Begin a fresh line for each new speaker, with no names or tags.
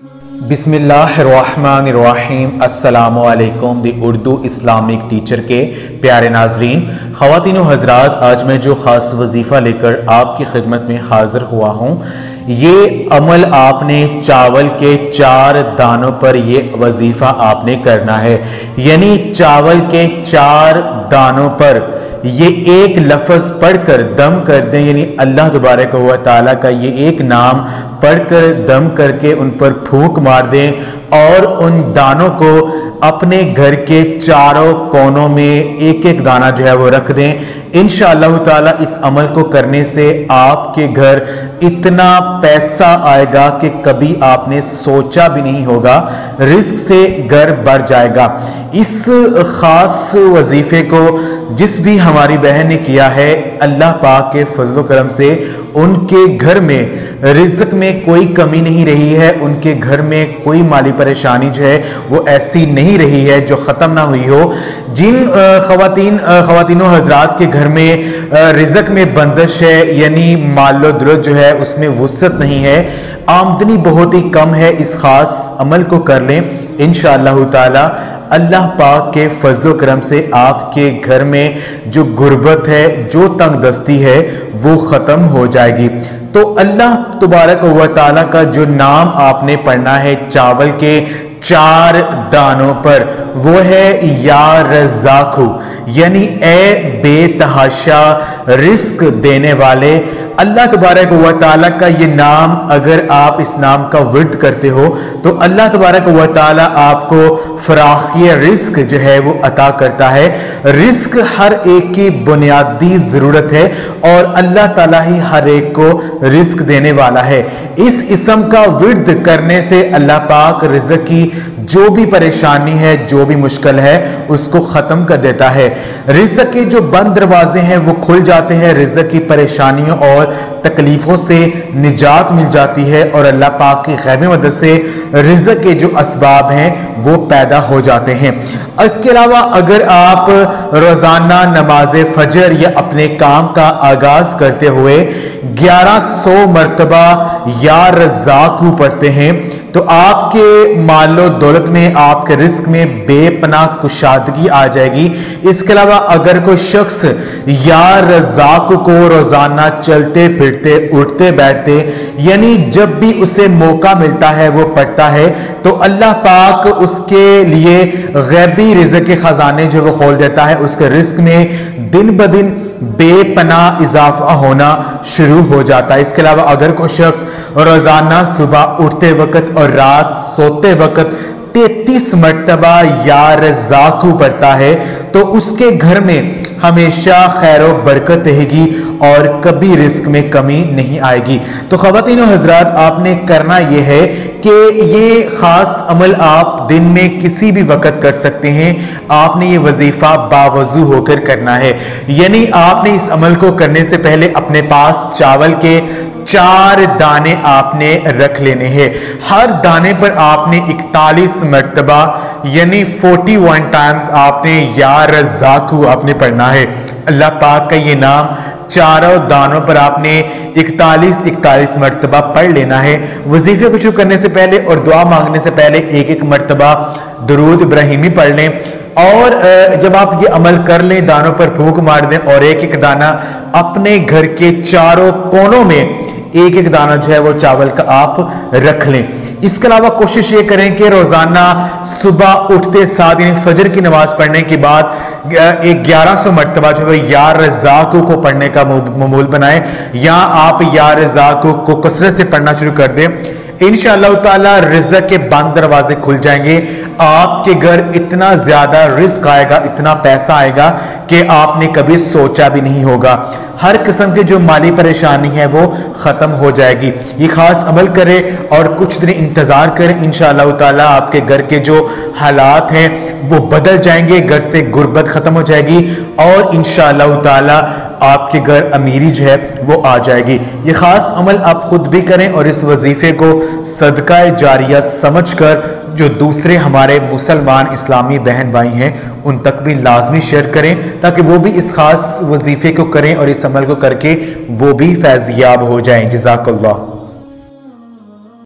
बिस्मिल्लाहिर्रहमानिर्रहीम। अस्सलामुअलैकुम। दी Urdu Islamic teacher के प्यारे नाजरीन, ख़वातीन व हज़रात, आज मैं जो ख़ास वजीफ़ा लेकर आपकी खिदमत में हाज़िर हुआ हूँ, ये अमल आपने चावल के 4 दानों पर ये वजीफ़ा आपने करना है। यानी चावल के 4 दानों पर ये एक लफ्ज़ पढ़कर दम कर दें, यानी अल्लाह तबारक व तआला का ये एक नाम पढ़कर दम करके उन पर फूंक मार दें और उन दानों को अपने घर के चारों कोनों में एक एक दाना जो है वो रख दें। इंशाअल्लाह ताला इस अमल को करने से आपके घर इतना पैसा आएगा कि कभी आपने सोचा भी नहीं होगा। रिस्क से घर बढ़ जाएगा। इस खास वजीफे को जिस भी हमारी बहन ने किया है, अल्लाह पाक के फजल करम से उनके घर में रिज़्क़ में कोई कमी नहीं रही है। उनके घर में कोई माली परेशानी जो है वो ऐसी नहीं रही है जो ख़त्म ना हुई हो। जिन ख़वातीनों हज़रात के घर में रिज़्क़ में बंदिश है, यानी मालो दौलत जो है उसमें वुसअत नहीं है, आमदनी बहुत ही कम है, इस खास अमल को कर लें। इंशाअल्लाह ताला अल्लाह पाक के फजलो करम से आपके घर में जो गुर्बत है, जो तंगदस्ती है, वो ख़त्म हो जाएगी। तो अल्लाह तबारक व तआला का जो नाम आपने पढ़ना है चावल के 4 दानों पर, वो है या रज़ाक़ु, यानी ए बेतहाशा रिस्क देने वाले। अल्लाह तबारक व तआला का ये नाम अगर आप इस नाम का विर्द करते हो तो अल्लाह तबारक व तआला आपको फराखी रिस्क जो है वो अता करता है। रिस्क हर एक की बुनियादी ज़रूरत है और अल्लाह ताला ही हर एक को रिस्क देने वाला है। इस इस्म का विर्द करने से अल्लाह पाक रिज़्क़ की जो भी परेशानी है, जो भी मुश्किल है, उसको ख़त्म कर देता है। रिज़्क़ के जो बंद दरवाजे हैं वो खुल जाते हैं। रिज़्क़ की परेशानियों और तकलीफ़ों से निजात मिल जाती है और अल्लाह पाक की गैबी मदद से रिज़्क़ के जो असबाब हैं वो पैदा हो जाते हैं। इसके अलावा अगर आप रोज़ाना नमाज फजर या अपने काम का आगाज़ करते हुए 1100 मरतबा या रज़ाक़ु पढ़ते हैं तो आपके मालो दौलत में, आपके रिस्क में बेपनाह कुशादगी आ जाएगी। इसके अलावा अगर कोई शख्स या रज़ाक़ को रोजाना चलते फिरते, उठते बैठते, यानी जब भी उसे मौका मिलता है वो पढ़ता है, तो अल्लाह पाक उसके लिए गैबी रिज़्क़ के खजाने जो वो खोल देता है। उसके रिस्क में दिन ब दिन बेपनाह इजाफा होना शुरू हो जाता है। इसके अलावा अगर कोई शख्स रोजाना सुबह उठते वक्त और रात सोते वक्त 33 मरतबा या रज़ाक़ु पढ़ता है तो उसके घर में हमेशा खैर व बरकत रहेगी और कभी रिस्क में कमी नहीं आएगी। तो ख़वातीन हज़रात, आपने करना यह है कि ये ख़ास अमल आप दिन में किसी भी वक़्त कर सकते हैं। आपने ये वजीफ़ा बावजू होकर करना है, यानी आपने इस अमल को करने से पहले अपने पास चावल के 4 दाने आपने रख लेने हैं। हर दाने पर आपने 41 मरतबा यानी 41 टाइम्स आपने या रज़ाक़ु आपने पढ़ना है। अल्लाह पाक का ये नाम चारों दानों पर आपने 41 मरतबा पढ़ लेना है। वजीफे को शुरू करने से पहले और दुआ मांगने से पहले एक मरतबा दुरूद इब्राहिमी पढ़ लें और जब आप ये अमल कर लें, दानों पर फूंक मार दें और एक दाना अपने घर के चारों कोनों में एक दाना जो है वो चावल का आप रख लें। इसके अलावा कोशिश ये करें कि रोजाना सुबह उठते साथ यानी फजर की नमाज पढ़ने के बाद 1100 मरतबा जो है या रज़ाक़ु को पढ़ने का मामूल बनाएं, या आप या रज़ाक़ु को कसरत से पढ़ना शुरू कर दें। इंशाअल्लाह ताला रिज़्क़ के बंद दरवाजे खुल जाएंगे। आपके घर इतना ज्यादा रिस्क आएगा, इतना पैसा आएगा कि आपने कभी सोचा भी नहीं होगा। हर किस्म की जो माली परेशानी है वो खत्म हो जाएगी। ये खास अमल करें और कुछ दिन इंतजार करें। इंशाअल्लाह ताला आपके घर के जो हालात हैं वो बदल जाएंगे, घर से गुर्बत खत्म हो जाएगी और इंशाअल्लाह ताला आपके घर अमीरी जो है वो आ जाएगी। ये खास अमल आप खुद भी करें और इस वजीफे को सदका जारिया समझकर जो दूसरे हमारे मुसलमान इस्लामी बहन भाई हैं उन तक भी लाजमी शेयर करें ताकि वो भी इस खास वजीफे को करें और इस अमल को करके वो भी फैज़याब हो जाएं। जज़ाकल्लाह।